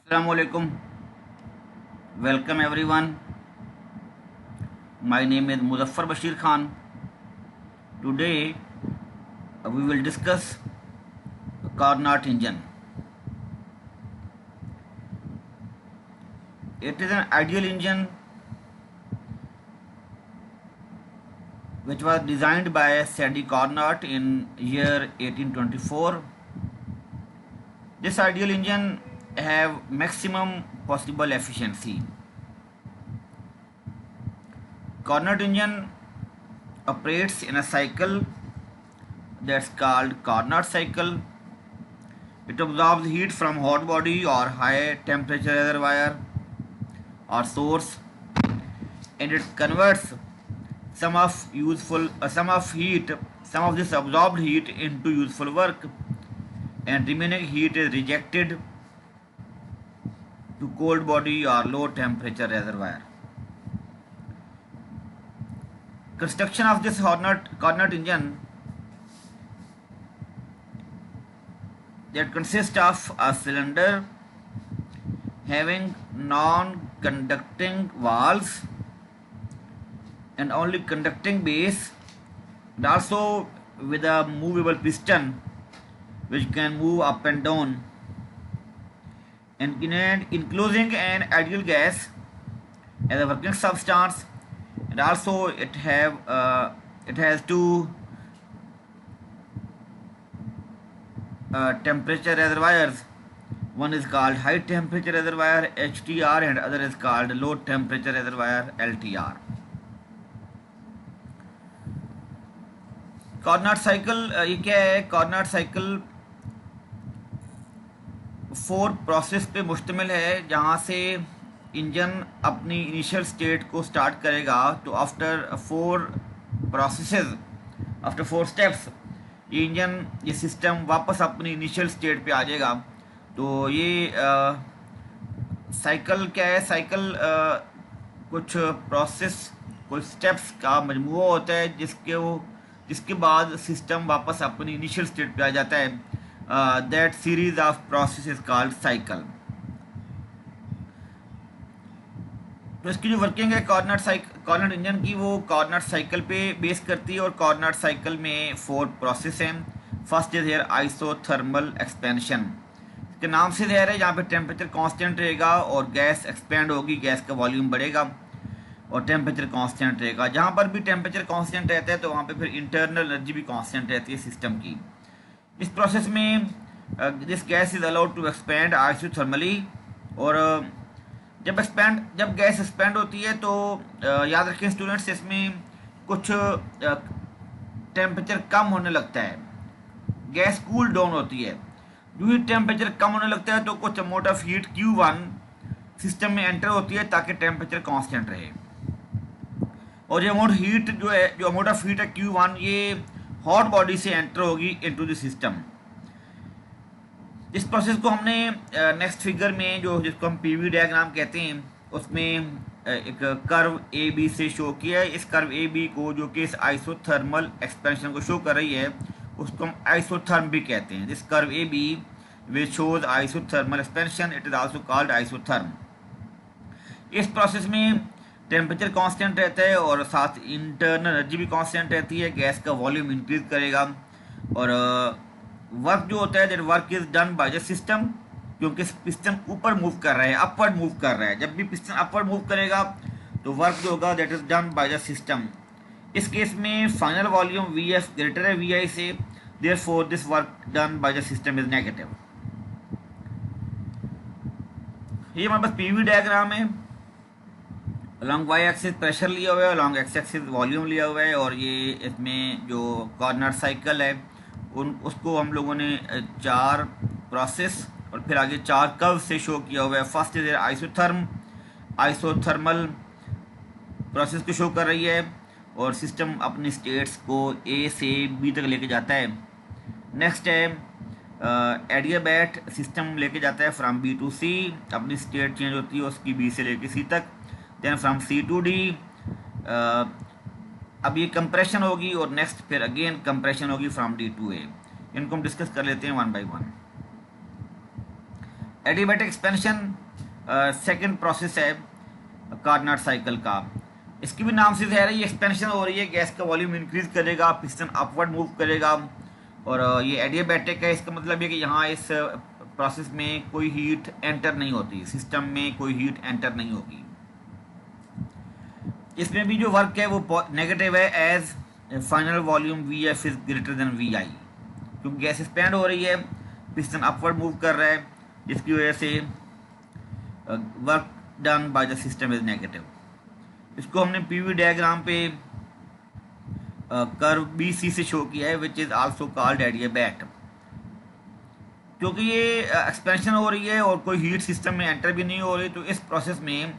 Assalamu alaikum. Welcome everyone. My name is Muzaffar Bashir Khan. Today we will discuss Carnot engine. It is an ideal engine which was designed by Sadi Carnot in year 1824. This ideal engine have maximum possible efficiency. Carnot engine operates in a cycle that's called Carnot cycle. It absorbs heat from hot body or high temperature reservoir or source, and it converts some of this absorbed heat into useful work, and remaining heat is rejected to cold body or low temperature reservoir. Construction of this Carnot engine that consists of a cylinder having non-conducting walls and only conducting base, and also with a movable piston which can move up and down, and enclosing an ideal gas as a working substance, and also it has two temperature reservoirs. One is called high temperature reservoir HTR and other is called low temperature reservoir LTR. Carnot cycle ये क्या है? Carnot cycle 4 process पे मुश्तमिल है, जहाँ से engine अपनी initial state को स्टार्ट करेगा। तो आफ्टर 4 स्टेप्स ये सिस्टम वापस अपनी इनिशियल स्टेट पे आ जाएगा। तो ये साइकिल क्या है? साइकिल कुछ स्टेप्स का मजमूआ होता है जिसके बाद सिस्टम वापस अपनी इनिशियल स्टेट पे आ जाता है। That series of process is called cycle. तो इसकी जो वर्किंग है कार्नट इंजन की, वो कार्नट साइकिल पे बेस करती है, और कार्नट साइकिल में 4 प्रोसेस हैं। First is here isothermal expansion. इसके नाम से ज़ाहिर है, यहाँ पे टेम्परेचर कांस्टेंट रहेगा और गैस एक्सपेंड होगी, गैस का वॉल्यूम बढ़ेगा और टेम्परेचर कांस्टेंट रहेगा। जहाँ पर भी टेम्परेचर कांस्टेंट रहता है तो वहाँ पे फिर इंटरनल एनर्जी भी कांस्टेंट रहती है सिस्टम की। इस प्रोसेस में this gas is allowed to expand isothermally, और जब गैस एक्सपेंड होती है तो याद रखें स्टूडेंट्स, इसमें कुछ टेम्परेचर कम होने लगता है, गैस कूल डाउन होती है। जो ही टेम्परेचर कम होने लगता है तो कुछ amount of heat Q1 system में एंटर होती है ताकि टेम्परेचर कांस्टेंट रहे। और ये अमाउंट ऑफ हीट है Q1, ये हॉट बॉडी से एंटर होगी इनटू द सिस्टम। इस प्रोसेस को हमने नेक्स्ट फिगर में जिसको हम पीवी डायग्राम कहते हैं, उसमें एक कर्व ए बी से शो किया है। इस कर्व ए बी को, जो कि इस आइसोथर्मल एक्सपेंशन को शो कर रही है, उसको हम आइसोथर्म भी कहते हैं। This curve A B which shows isothermal expansion, it is also called isotherm. इस प्रोसेस में टेम्परेचर कांस्टेंट रहता है और साथ इंटरनल एनर्जी भी कांस्टेंट रहती है। गैस का वॉल्यूम इंक्रीज करेगा, और वर्क जो होता है, that work is done by the system, क्योंकि पिस्टन ऊपर मूव कर रहा है, अपवर्ड मूव कर रहा है। जब भी पिस्टन अपवर्ड मूव करेगा तो वर्क जो होगा that is done by the system. इस केस में फाइनल वॉल्यूम Vf ग्रेटर है Vi से, therefore this work done by the system is negative. ये हमारे पास पीवी डायग्राम है। अलॉन्ग वाई एक्सिस प्रेशर लिया हुआ है, अलॉन्ग एक्स एक्सिस वॉल्यूम लिया हुआ है, और ये इसमें जो कार्नट साइकिल है उसको हम लोगों ने 4 प्रोसेस और फिर आगे 4 कर्व से शो किया हुआ है। फर्स्ट इज आइसोथर्मल प्रोसेस को शो कर रही है, और सिस्टम अपनी स्टेट्स को ए से बी तक लेके जाता है। नेक्स्ट है एडियाबैट सिस्टम लेके जाता है फ्रॉम बी टू सी, अपनी स्टेट चेंज होती है उसकी बी से लेके सी तक। Then from C to D अब ये कंप्रेशन होगी, और नेक्स्ट फिर अगेन कंप्रेशन होगी फ्रॉम डी टू ए। इनको हम डिस्कस कर लेते हैं one by one. Adiabatic expansion second process है कार्नट साइकिल का। इसकी भी नाम से ज़ाहिर है ये एक्सपेंशन हो रही है, गैस का वॉल्यूम इंक्रीज करेगा, पिस्टन अपवर्ड मूव करेगा और ये एडियाबैटिक है। इसका मतलब है कि यहाँ इस प्रोसेस में कोई हीट एंटर नहीं होती, सिस्टम में कोई हीट एंटर नहीं होगी। इसमें भी जो वर्क है वो नेगेटिव है as final volume V F is greater than V I, क्योंकि गैस एक्सपेंड हो रही है, पिस्टन अपवर्ड मूव कर रहा है, जिसकी वजह से work done by the system is negative. इसको हमने पीवी डायग्राम पे कर्व बी सी से शो किया है, विच इज आल्सो कॉल्ड एडियाबैट। क्योंकि ये एक्सपेंशन हो रही है और कोई हीट सिस्टम में एंटर भी नहीं हो रही, तो इस प्रोसेस में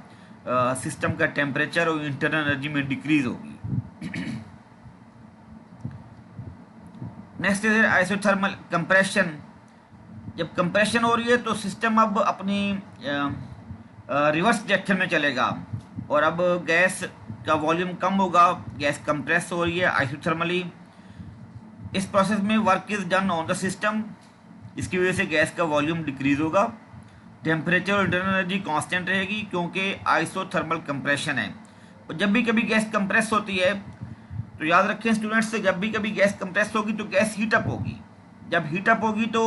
सिस्टम का टेम्परेचर और इंटरनल एनर्जी में डिक्रीज होगी। Next is isothermal compression. जब कंप्रेशन हो रही है तो सिस्टम अब अपनी रिवर्स डायरेक्शन में चलेगा और अब गैस का वॉल्यूम कम होगा, गैस कंप्रेस हो रही है आइसोथर्मली। इस प्रोसेस में work is done on the system, इसकी वजह से गैस का वॉल्यूम डिक्रीज होगा, टेम्परेचर और इंटरनल एनर्जी कांस्टेंट रहेगी क्योंकि आइसोथर्मल कंप्रेशन है। और जब भी कभी गैस कंप्रेस होती है तो याद रखें स्टूडेंट्स, से जब भी कभी गैस कंप्रेस होगी तो गैस हीटअप होगी। जब हीटअप होगी तो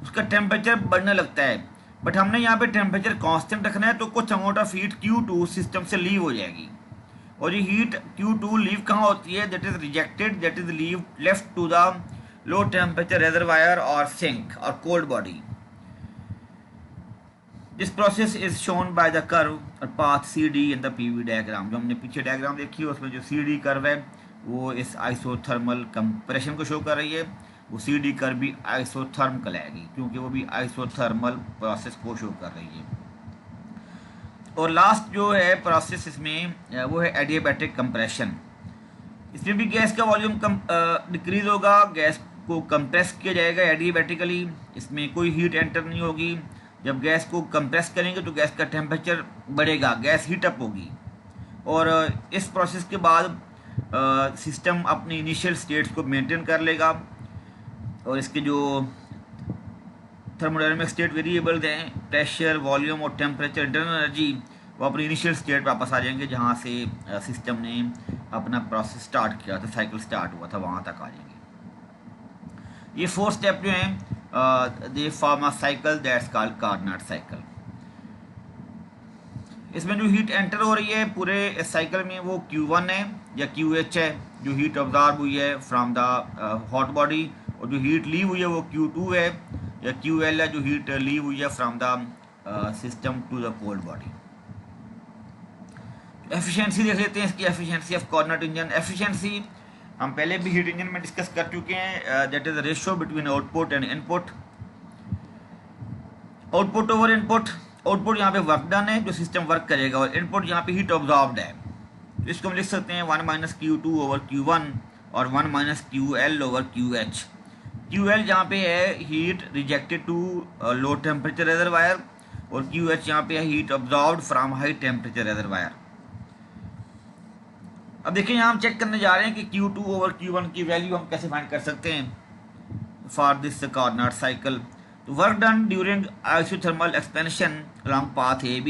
उसका टेम्परेचर बढ़ने लगता है, बट हमने यहाँ पे टेम्परेचर कांस्टेंट रखना है, तो कुछ amount of heat Q2 system से लीव हो जाएगी। और ये हीट Q2 लीव कहाँ होती है? That is rejected, that is leave left to the low temperature reservoir और सिंक और cold body. This process is shown by the curve और path CD in the PV diagram. जो हमने पीछे diagram देखी है उसमें जो CD कर्व है वो इस आइसोथर्मल कंप्रेशन को शो कर रही है, वो CD कर्व भी आइसोथर्म कहलाएगी क्योंकि वो भी आइसोथर्मल प्रोसेस को शो कर रही है। और लास्ट जो है प्रोसेस इसमें वो है एडियाबैटिक कंप्रेशन। इसमें भी गैस का वॉल्यूम डिक्रीज होगा, गैस को कंप्रेस किया जाएगा एडियाबैटिकली, इसमें कोई हीट एंटर नहीं होगी। जब गैस को कंप्रेस करेंगे तो गैस का टेम्परेचर बढ़ेगा, गैस हीटअप होगी। और इस प्रोसेस के बाद सिस्टम अपनी इनिशियल स्टेट्स को मेंटेन कर लेगा और इसके जो थर्मोडायनामिक स्टेट वेरिएबल्स हैं, प्रेशर, वॉल्यूम और टेम्परेचर, इंटरनल एनर्जी, वो अपनी इनिशियल स्टेट वापस आ जाएंगे जहाँ से सिस्टम ने अपना प्रोसेस स्टार्ट किया था, साइकिल स्टार्ट हुआ था, वहाँ तक आ जाएंगे। ये 4 स्टेप जो हैं they form a cycle that's called Carnot cycle. इसमें जो हीट एंटर हो रही है पूरे इस साइकिल में वो Q1 है या QH है, जो हीट ऑब्जॉर्ब हुई है फ्रॉम द हॉट बॉडी, और जो हीट लीव हुई है वो Q2 है या QL है, जो हीट लीव हुई है from the system to the cold body. Efficiency देख लेते हैं इसकी, efficiency of Carnot engine. Efficiency हम पहले भी हीट इंजन में डिस्कस कर चुके हैं, that is the ratio between output and input. Output over input, output यहाँ पे वर्क डन है जो सिस्टम वर्क करेगा, और इनपुट यहाँ पे हीट ऑब्जॉर्ब्ड है, तो इसको हम लिख सकते हैं 1 - Q2 ओवर Q1 और 1 - QL ओवर QH। QL यहाँ पे है heat rejected to low temperature reservoir और QH यहाँ पे है heat absorbed from high temperature reservoir. अब देखिए यहाँ हम चेक करने जा रहे हैं कि Q2 ओवर Q1 की वैल्यू हम कैसे फाइंड कर सकते हैं फॉर दिस कार्नट साइकिल। तो work done during isothermal expansion along path AB।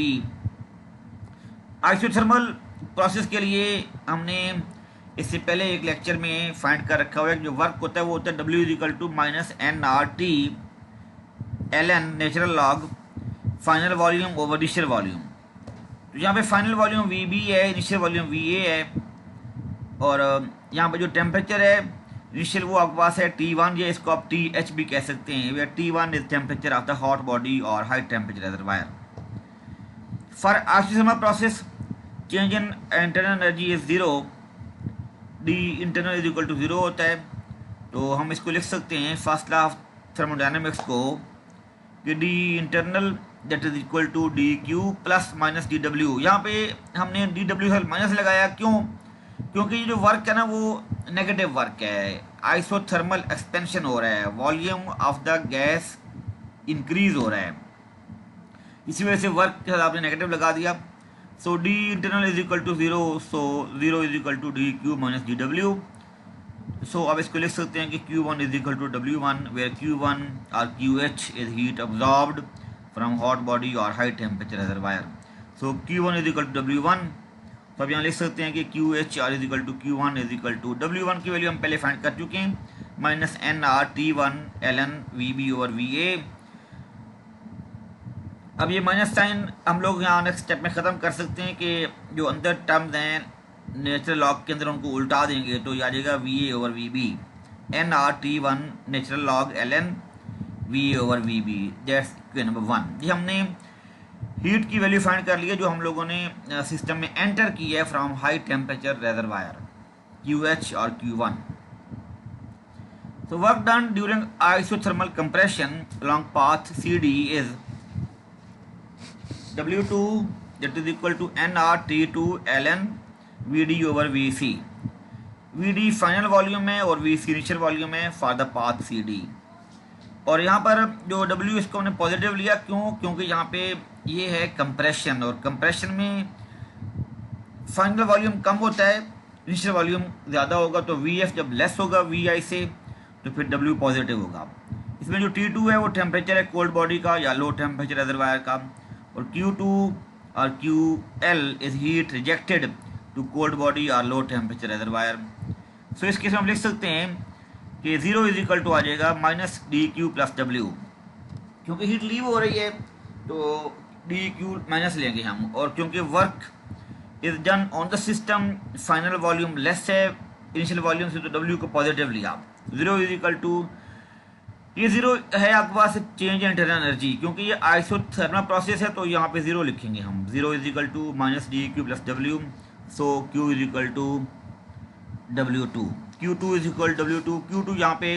Isothermal process के लिए हमने इससे पहले एक लेक्चर में फाइंड कर रखा हुआ है कि जो वर्क होता है वो होता है W = -nRT ln natural log final volume over initial volume. तो यहाँ पे फाइनल वॉल्यूम VB है, इनिशियल वॉल्यूम VA है, और यहाँ पे जो टेम्परेचर है इनिशियल वो आपके पास है T1, या इसको आप TH भी कह सकते हैं, where T1 is temperature of the hot body और high temperature reservoir. For isothermal process change in internal energy is 0, D internal = 0 होता है। तो हम इसको लिख सकते हैं फर्स्ट लॉ ऑफ थर्मोडायनेमिक्स को कि D internal that is equal to DQ ± DW। यहाँ पे हमने DW माइनस लगाया, क्यों? क्योंकि ये जो वर्क है ना वो नेगेटिव वर्क है, आइसोथर्मल एक्सपेंशन हो रहा है, volume of the gas increase हो रहा है, इसी वजह से वर्क के साथ आपने नेगेटिव लगा दिया। सो D इंटरनल = 0, सो 0 = DQ - DW। सो अब इसको लिख सकते हैं कि Q1 = W1 वेयर Q1 और QH is heat absorbed from hot body और high temperature reservoir. So Q1 is equal to W1। तो अब यहाँ लिख सकते हैं कि QHR is equal to Q1 is equal to W1 की वैल्यू हम पहले फाइंड कर चुके हैं, minus NRT1 ln VB over VA। अब ये माइनस साइन हम लोग यहाँ नेक्स्ट स्टेप में ख़त्म कर सकते हैं कि जो अंदर टर्म्स हैं नेचुरल लॉग के अंदर उनको उल्टा देंगे, तो ये आ जाएगा VA over VB, NRT1 natural log ln VA over VB, that's equation number 1। ये हमने हीट की वैल्यू फाइंड कर ली है जो हम लोगों ने सिस्टम में एंटर की है from high temperature reservoir QH और Q1। So work done during isothermal compression along path CD is W2 that is equal to NRT2 ln VD over VC। VD final volume है और VC initial volume है for the path CD। और यहाँ पर जो W इसको हमने positive लिया, क्योंकि यहाँ पे ये है कंप्रेशन, और कंप्रेशन में फाइनल वॉल्यूम कम होता है, इनिशियल वॉल्यूम ज़्यादा होगा, तो VF जब लेस होगा VI से तो फिर W पॉजिटिव होगा। इसमें जो T2 है वो टेम्परेचर है कोल्ड बॉडी का या लो टेम्परेचर रिजर्वायर का, और Q2 और QL is heat rejected to cold body और लो टेम्परेचर रिजर्वायर। सो इस केस में हम लिख सकते हैं कि 0 इज इक्वल टू आ जाएगा माइनस DQ प्लस W, क्योंकि हीट लीव हो रही है तो DQ माइनस लेंगे हम, और क्योंकि work is done on the system final volume less है इनिशियल वॉल्यूम से, तो W को पॉजिटिव लिया। 0 इज इक्वल टू, ये 0 है आपके पास चेंज इन इंटरनल एनर्जी, क्योंकि ये आइसोथर्मल प्रोसेस है तो यहाँ पे 0 लिखेंगे हम। 0 is equal to minus DQ plus W, so Q is equal to W2, Q2 is equal W2, Q2 यहाँ पे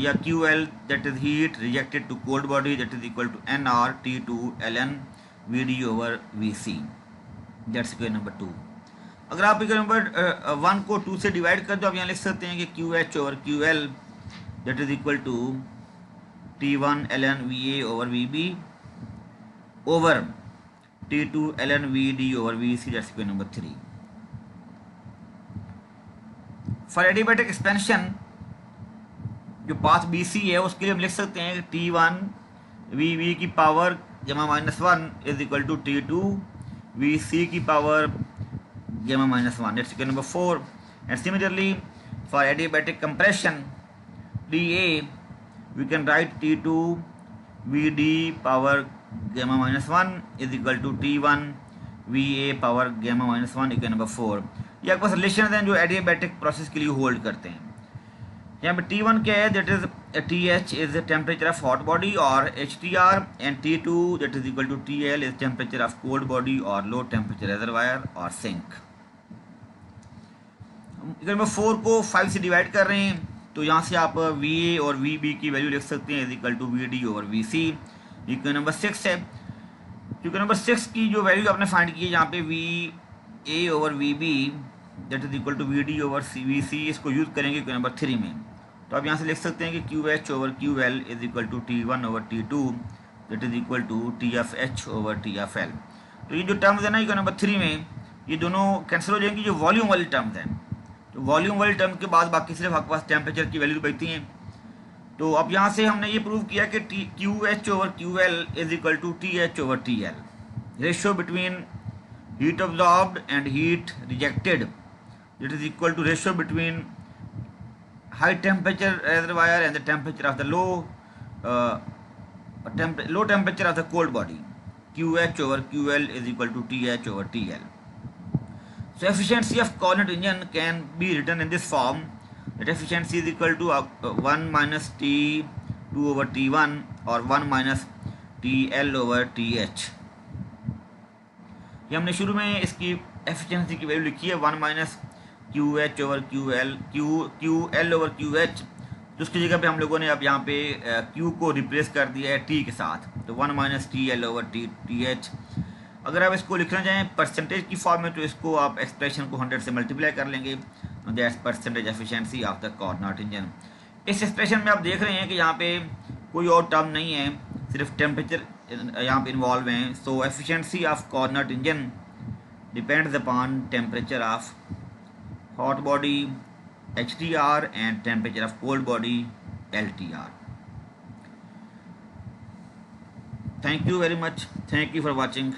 या QL that is heat rejected to cold body that is equal to NRT2 ln VD over VC, that's equation number 2। अगर आप equation number 1 को 2 से divide कर दो, आप यहाँ लिख सकते हैं कि QH over QL that is equal to T1 ln VA over VB over T2 ln VD over VC, that's equation number 3। For adiabatic expansion जो पाथ BC है उसके लिए हम लिख सकते हैं कि T1 VB की पावर जमा -1 is equal to T2 VC की पावर जमा -1, that's equation number 4। and similarly for adiabatic compression DA we can write T2 VD power gamma -1 is equal to T1 VA power gamma -1 equation number 4। ये आपके पास relation हैं जो adiabatic process के लिए hold करते हैं। यहाँ पे T1 क्या है, that is TH is temperature of hot body और HTR, and T2 that is equal to TL is temperature of cold body और लो टेम्परेचर रिजर्वायर और सिंक। इक्वेशन नंबर 4 को 5 से डिवाइड कर रहे हैं, तो यहाँ से आप VA और VB की वैल्यू लिख सकते हैं is equal to VD over VC। Equation number 6 है, इक्वेशन नंबर 6 की जो वैल्यू आपने फाइंड की है यहाँ पे VA over VB that is equal to VD over VC, इसको यूज़ करेंगे इक्वेशन नंबर 3 में। तो आप यहाँ से लिख सकते हैं कि QH over QL is equal to T1 over T2 that is equal to TFH over TFL। तो ये जो टर्म्स है ना इक्वेशन नंबर 3 में, ये दोनों कैंसिल हो जाएंगी जो वॉल्यूम वाली टर्म्स हैं। तो वॉल्यूम वाली टर्म के बाद बाकी सिर्फ आपके पास टेम्परेचर की वैल्यू बचती हैं। तो अब यहाँ से हमने ये प्रूव किया कि QH over QL is equal to TH over TL, ratio between heat absorbed and heat rejected it is equal to ratio between high temperature reservoir and the temperature of the low temperature of the cold body. QH over QL is equal to TH over TL. So efficiency of Carnot engine can be written in this form, that efficiency is equal to 1 minus T2 over T1 or 1 minus TL over TH। ये हमने शुरू में इसकी efficiency की value लिखी है 1 minus QH over QL over QH, तो उसकी जगह पे हम लोगों ने अब यहाँ पे Q को रिप्लेस कर दिया है T के साथ, तो 1 माइनस TL ओवर TH। अगर आप इसको लिखना चाहें परसेंटेज की फॉर्म में तो इसको आप एक्सप्रेशन को 100 से मल्टीप्लाई कर लेंगे, that's percentage efficiency of the Carnot engine. इस एक्सप्रेशन में आप देख रहे हैं कि यहाँ पे कोई और टर्म नहीं है, सिर्फ टेम्परेचर यहाँ पे इन्वॉल्व हैं। So efficiency of Carnot engine depends upon temperature of hot body HTR and temperature of cold body LTR। Thank you very much, thank you for watching.